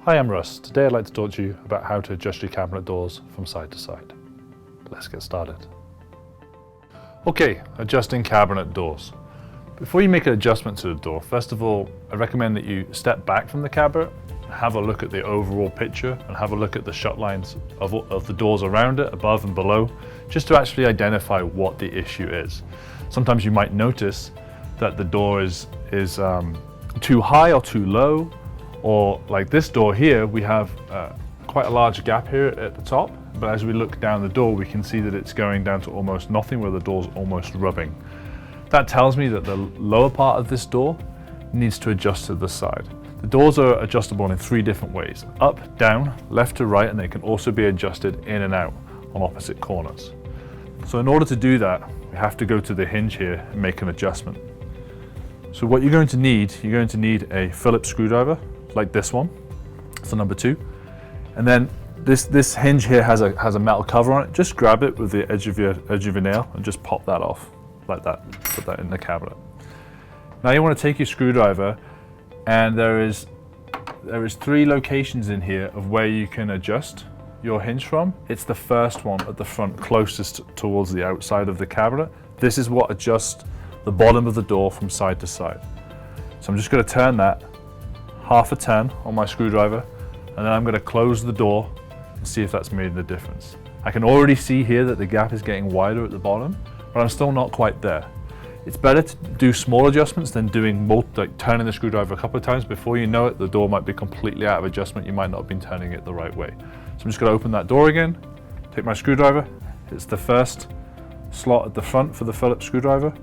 Hi, I'm Russ. Today I'd like to talk to you about how to adjust your cabinet doors from side to side. Let's get started. Okay, adjusting cabinet doors. Before you make an adjustment to the door, first of all, I recommend that you step back from the cabinet, have a look at the overall picture and have a look at the shut lines of the doors around it, above and below, just to actually identify what the issue is. Sometimes you might notice that the door is too high or too low, or like this door here, we have quite a large gap here at the top, but as we look down the door, we can see that it's going down to almost nothing, where the door's almost rubbing. That tells me that the lower part of this door needs to adjust to the side. The doors are adjustable in 3 different ways: up, down, left to right, and they can also be adjusted in and out on opposite corners. So in order to do that, we have to go to the hinge here and make an adjustment. So what you're going to need a Phillips screwdriver, like this one. It's the number 2. And then this hinge here has a metal cover on it. Just grab it with the edge of your nail and just pop that off, like that. Put that in the cabinet. Now you want to take your screwdriver, and there is 3 locations in here of where you can adjust your hinge from. It's the first one at the front, closest towards the outside of the cabinet. This is what adjusts the bottom of the door from side to side. So I'm just going to turn that half a turn on my screwdriver, and then I'm going to close the door and see if that's made the difference. I can already see here that the gap is getting wider at the bottom, but I'm still not quite there. It's better to do small adjustments than doing like turning the screwdriver a couple of times. Before you know it, the door might be completely out of adjustment. You might not have been turning it the right way. So I'm just going to open that door again, take my screwdriver. It's the first slot at the front for the Phillips screwdriver.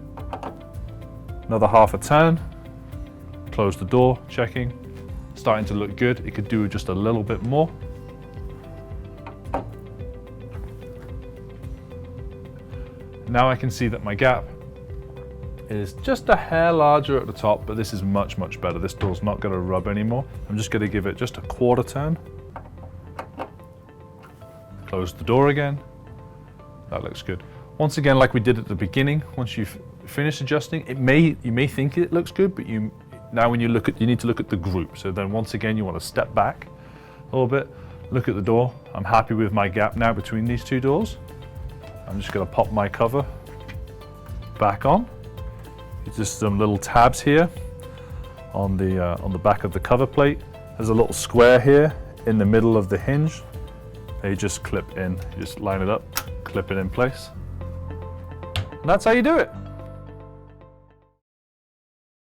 Another half a turn, close the door, checking. Starting to look good. It could do just a little bit more. Now I can see that my gap is just a hair larger at the top, but this is much, much better. This door's not going to rub anymore. I'm just going to give it just a quarter turn. Close the door again. That looks good. Once again, like we did at the beginning, once you've finished adjusting, you may think it looks good, but now when you need to look at the group. So then once again, you want to step back a little bit, look at the door. I'm happy with my gap now between these 2 doors. I'm just going to pop my cover back on. It's just some little tabs here on the back of the cover plate. There's a little square here in the middle of the hinge. They just clip in. You just line it up, clip it in place. And that's how you do it.